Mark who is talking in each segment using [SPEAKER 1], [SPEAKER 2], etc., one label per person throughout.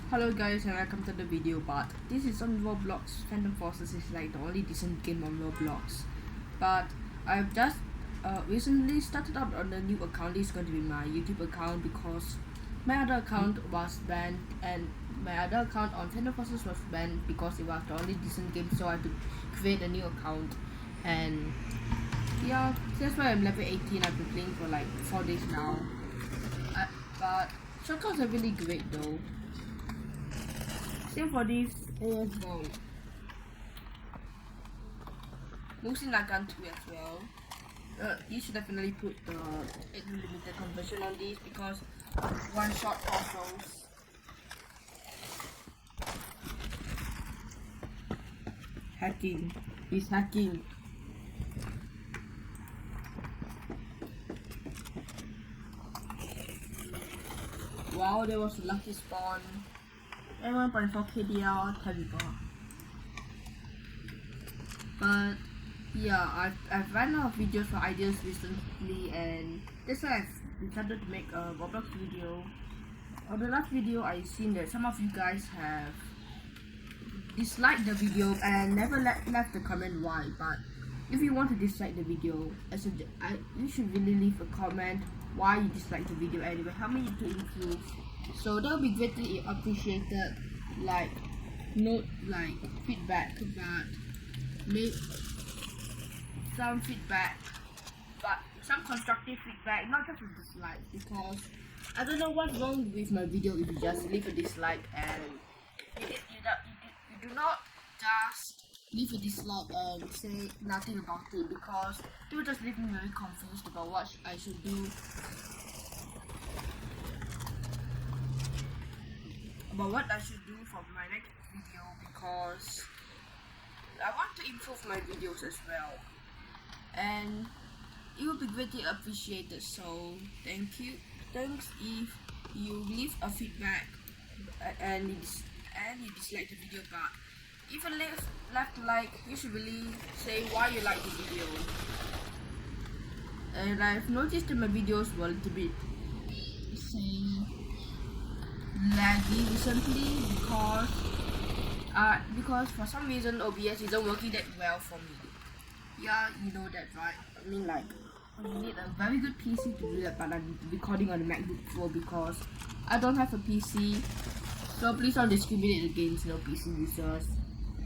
[SPEAKER 1] Hello guys and welcome to the video part. This is on Roblox. Phantom Forces is like the only decent game on Roblox. But I've just recently started up on a new account. It's going to be my YouTube account because my other account was banned, and my other account on Phantom Forces was banned because it was the only decent game, so I had to create a new account. And yeah, that's why I'm level 18. I've been playing for like 4 days now. But shortcuts are really great though. Same for this AS mode. Losing like gun 2 as well. You should definitely put the 8mm conversion on these because one shot autos. Hacking. He's hacking. Wow, there was a lucky spawn. 1.4 KDL, terrible. But yeah, I've run out of videos for ideas recently, and that's why I've decided to make a Roblox video. On the last video, I seen that some of you guys have disliked the video and never left a comment why. But if you want to dislike the video, you should really leave a comment why you dislike the video anyway. Help me to improve. So that would be greatly appreciated. Like, note like feedback, but make some feedback, but some constructive feedback, not just a dislike, because I don't know what's wrong with my video if you just leave a dislike and you do not just leave a dislike and say nothing about it, because it will just leave me very confused about what I should do. About what I should do for my next video, because I want to improve my videos as well, and it will be greatly appreciated. So thanks if you leave a feedback and you dislike the video, but if you left a like, you should really say why you like the video. And I've noticed that my videos were a little bit laggy recently because for some reason OBS isn't working that well for me. Yeah, you know that, right? I mean, like, I need a very good PC to do that, but I'm recording on a MacBook Pro because I don't have a PC. So please don't discriminate against PC users.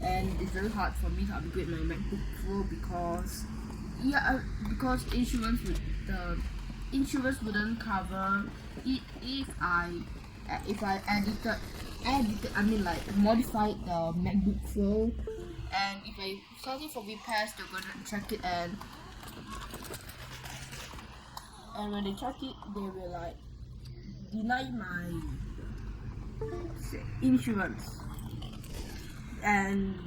[SPEAKER 1] And it's very hard for me to upgrade my MacBook Pro because insurance wouldn't cover it if I modified the MacBook Pro, and if I send it for repairs, they're gonna check it, and when they check it, they will like deny my insurance, and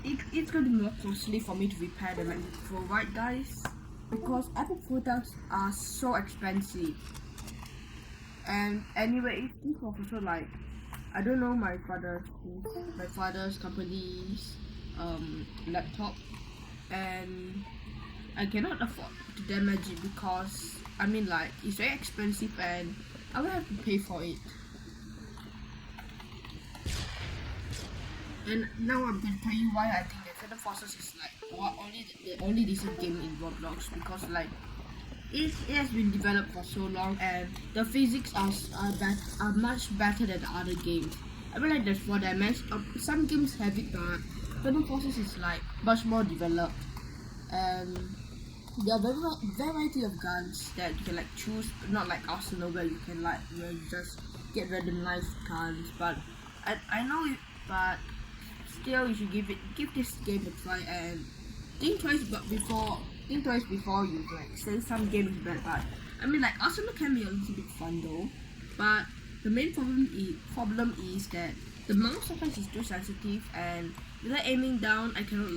[SPEAKER 1] it's gonna be more costly for me to repair the MacBook Pro, right guys? Because Apple products are so expensive. And anyway, this was also like, I don't know, my father's company's laptop, and I cannot afford to damage it because it's very expensive and I will have to pay for it. And now I'm gonna tell you why I think that Phantom Forces is like the only decent game in Roblox, because like it has been developed for so long and the physics are much better than the other games. I mean, like, there's 4 dimensions. Some games have it, but Phantom Forces is like much more developed, and there are variety of guns that you can like choose, not like Arsenal where you can you just get randomized guns. But I know it, but still you should give this game a try and think twice before you like say some game is bad. But Arsenal can be a little bit fun though, but the main problem is that the mouse sometimes is too sensitive, and without aiming down, I cannot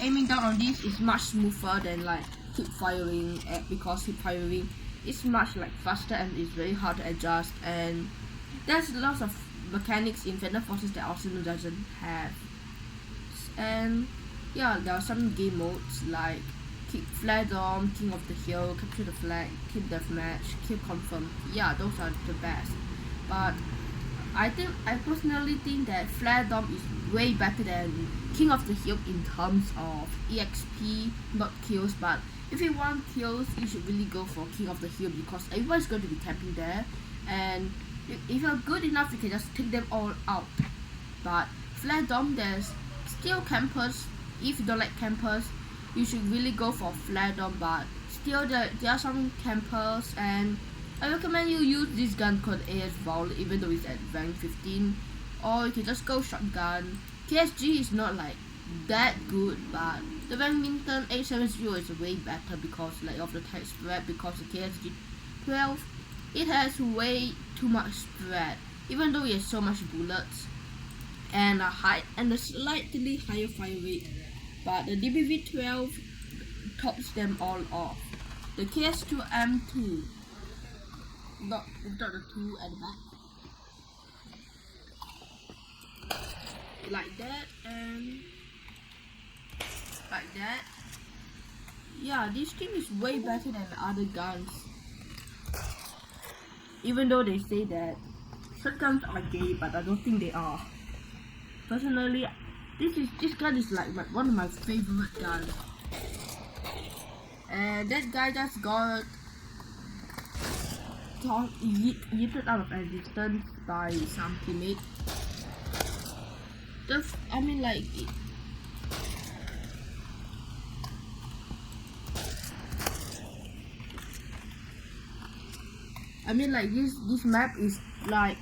[SPEAKER 1] aiming down on this is much smoother than like hip firing, because hip firing is much like faster and it's very hard to adjust, and there's lots of mechanics in Phantom Forces that Arsenal doesn't have. And yeah, there are some game modes like Flare Dom, King of the Hill, Capture the Flag, Kill Deathmatch, Kill Confirm. Yeah, those are the best. but I personally think that Flare Dome is way better than King of the Hill in terms of EXP, not kills. But if you want kills, you should really go for King of the Hill because everyone's going to be camping there, and if you're good enough, you can just take them all out. But Flare Dome, there's still campers. If you don't like campers, you should really go for Flare Dome. But still, there are some campers, and I recommend you use this gun called AS Vol, even though it's at rank 15, or you can just go shotgun. KSG is not like that good, but the Remington 870 is way better because like of the type spread. Because the KSG 12, it has way too much spread, even though it has so much bullets and a slightly higher fire rate. But the DBV 12 tops them all off. The KS2 M2. Not the 2 at the back. Like that and like that. Yeah, this thing is way better than the other guns. Even though they say that shotguns are gay, but I don't think they are. Personally, this gun is like one of my favorite guns. And that guy just got yeeted out of existence by some teammate. I mean like this map is like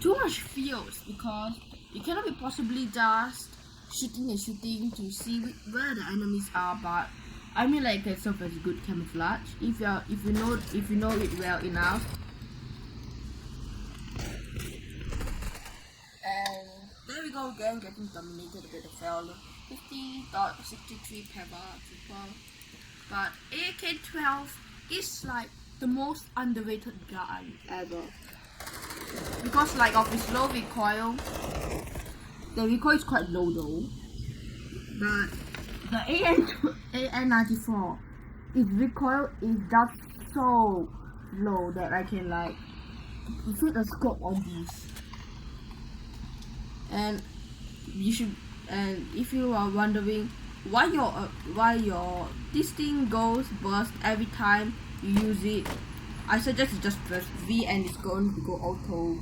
[SPEAKER 1] too much fields because you cannot be possibly just shooting and shooting to see where the enemies are. But I mean like it's a very good camouflage if you know it well enough. And there we go again, getting dominated with the fell 50.63 per bar super. But AK-12 is like the most underrated gun ever because like of its low recoil. The recoil is quite low though, but the AN94, its recoil is just so low that I can like fit a scope on this. And if you are wondering why your this thing goes burst every time you use it, I suggest you just press V and it's going to go auto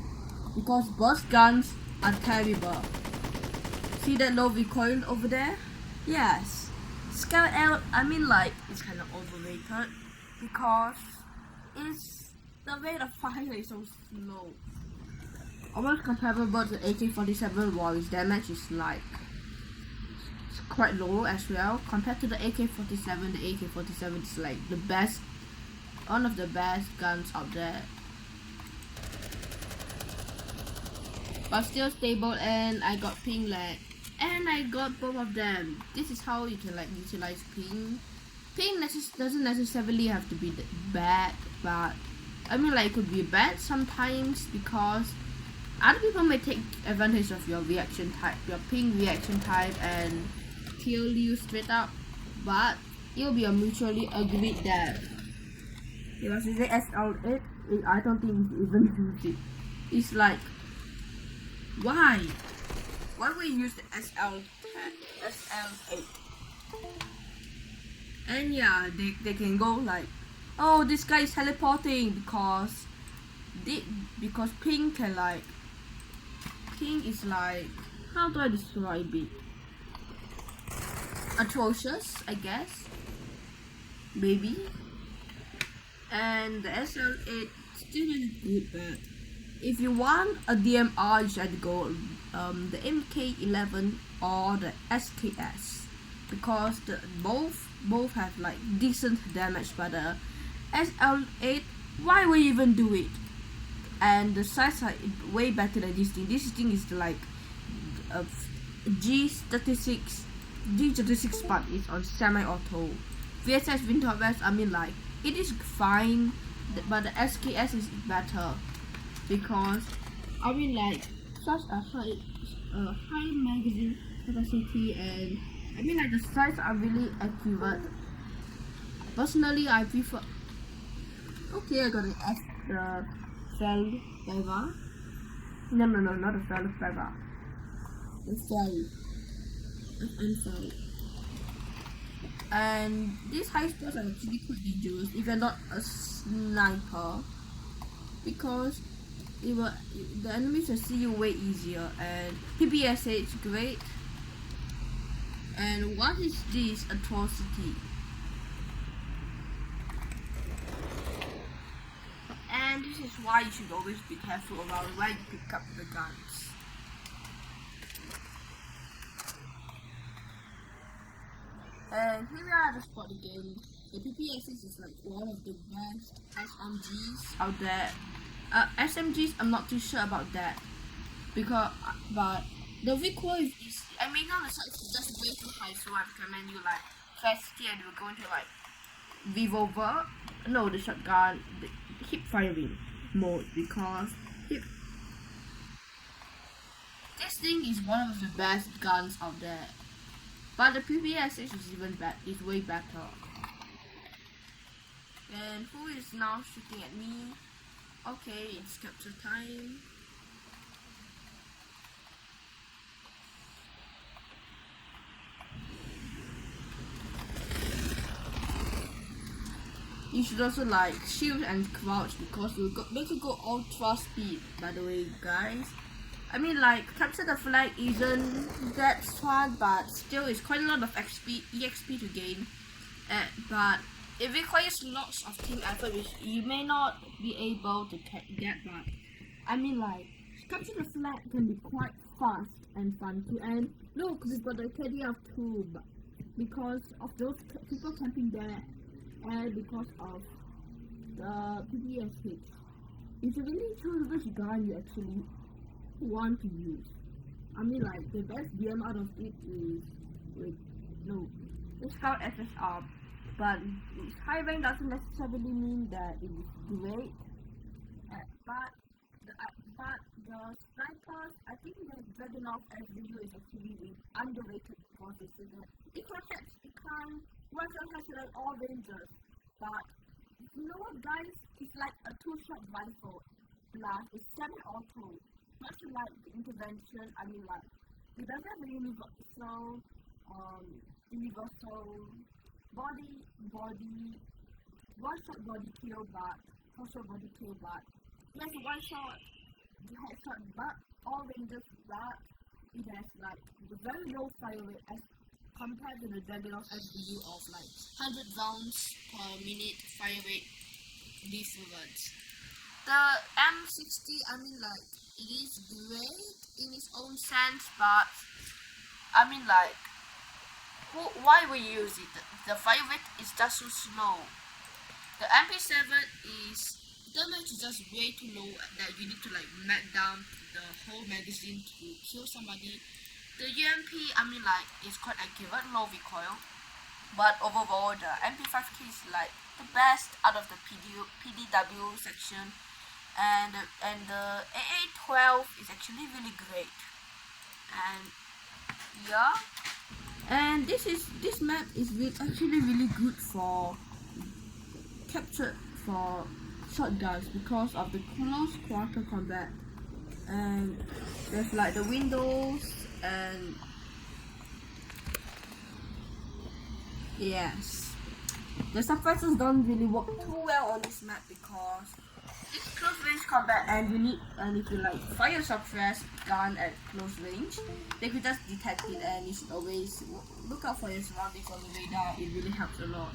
[SPEAKER 1] because burst guns are terrible. See that low recoil over there? Yes. Scout L, I mean like it's kind of overrated because the rate of fire is so slow. Almost comparable to AK-47 while its damage is like quite low as well. Compared to the AK-47, the AK-47 is like the best, one of the best guns out there. But still stable, and I got ping lag. And I got both of them. This is how you can like utilize ping. Ping doesn't necessarily have to be bad, but I mean like it could be bad sometimes because other people may take advantage of your reaction type, your ping reaction type, and kill you straight up. But it'll be a mutually agreed death. It was using SL8. I don't think we even use it. It's like, why? Why would you use the SL8? And yeah, they can go like, oh, this guy is teleporting because ping can like, ping is like, how do I describe it? Atrocious, I guess, maybe. And the SL8 still is good, but if you want a DMR, you should go the MK11 or the SKS because both have like decent damage. But the SL8, why would you even do it? And the size are way better than this thing. This thing is like a G36, but it's on semi-auto. VSS Winter Vest, I mean like it is fine, but the SKS is better because I mean like such a high magazine capacity, and I mean like the size are really accurate. Personally, I prefer. Okay, I got the cell diver. No, not a feather feather. A fairy. I'm sorry. And these high scores are actually could be used if you're not a sniper, because the enemies will see you way easier, and PPSA is great. And what is this atrocity? And this is why you should always be careful around where you pick up the guns. And here we are at the spot again. The PPSs is like one of the best SMGs out there. SMGs, I'm not too sure about that, because but the recoil is, I mean, not it's just way too high, so I recommend you like press T and we're going to like revolver, no, the shotgun, the hip firing mode, because this thing is one of the best guns out there. But the PPS is even is way better. And who is now shooting at me? Okay, it's capture time. You should also like shield and crouch, because you make it go ultra speed, by the way, guys. I mean, like, capture the flag isn't that fun, but still it's quite a lot of EXP to gain. But it requires lots of team effort, which you may not be able to get, but I mean, like, capture the flag can be quite fast and fun too. And look, we've got the KDF too, because of those people camping there, and because of the PPS hits. You should really choose which gun you actually want to use. I mean, like, the best BM out of it is the Scout SSR, but high rank doesn't necessarily mean that it is great. But the snipers, I think the Dragunov SVU is actually underrated, because it can one-shot headshot all rangers. But you know what, guys? It's like a two-shot rifle plus it's semi-auto. Not like the intervention. I mean, like, it doesn't have a universal body, one-shot body kill, but also body kill, but it has a one-shot headshot, but all rangers, but it has like the very low fire rate as compared to the Dragunov SBU of like 100 rounds per minute fire rate these bullets. The M60, I mean, like, it is great in its own sense, but I mean, like, why we use it? The fire rate is just so slow. The MP7 is damage is just way too low that you need to like mat down the whole magazine to kill somebody. The UMP, I mean, like, is quite accurate, low recoil, but overall the MP5K is like the best out of the PDW section, and the AA12 is actually really great. And yeah, and this map is actually really good for capture for shotguns because of the close quarter combat, and there's like the windows, and yes, the suppressors don't really work too well on this map because it's close range combat, and you need, and if you like fire suppress gun at close range, they could just detect it, and you should always look out for your surroundings on the radar. It really helps a lot.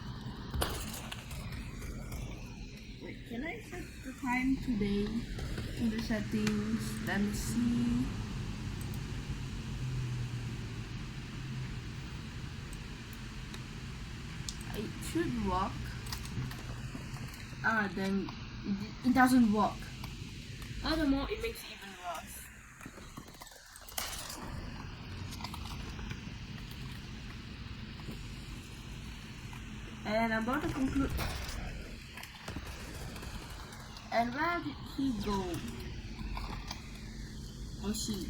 [SPEAKER 1] Wait, can I set the time today in the settings? Let me see. It should work. Then it doesn't work. Furthermore, it makes it even worse. And I'm about to conclude. And where did he go? Or she?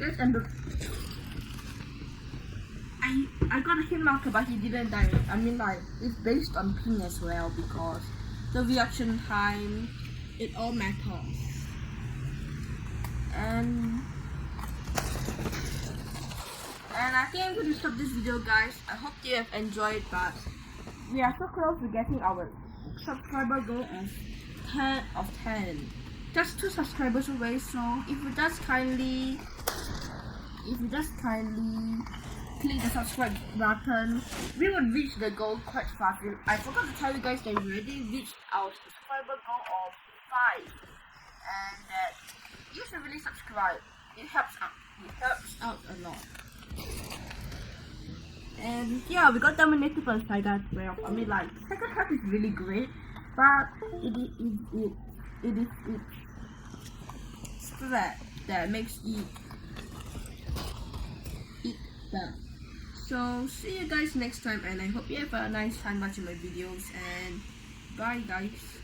[SPEAKER 1] Let's end the I got a hit marker, but he didn't die. I mean, like, it's based on ping as well because the reaction time, it all matters. And I think I'm going to stop this video, guys. I hope you have enjoyed, but we are so close to getting our subscriber goal of 10 of 10. Just 2 subscribers away, so if you just kindly click the subscribe button, we will reach the goal quite fast. I forgot to tell you guys that we already reached our subscriber goal of 5, and that you should really subscribe. It helps out a lot. And yeah, we got dominated by Tiger 12. I mean, like, Tiger 12 is really great, but it is threat that makes it better. So see you guys next time, and I hope you have a nice time watching my videos, and bye guys.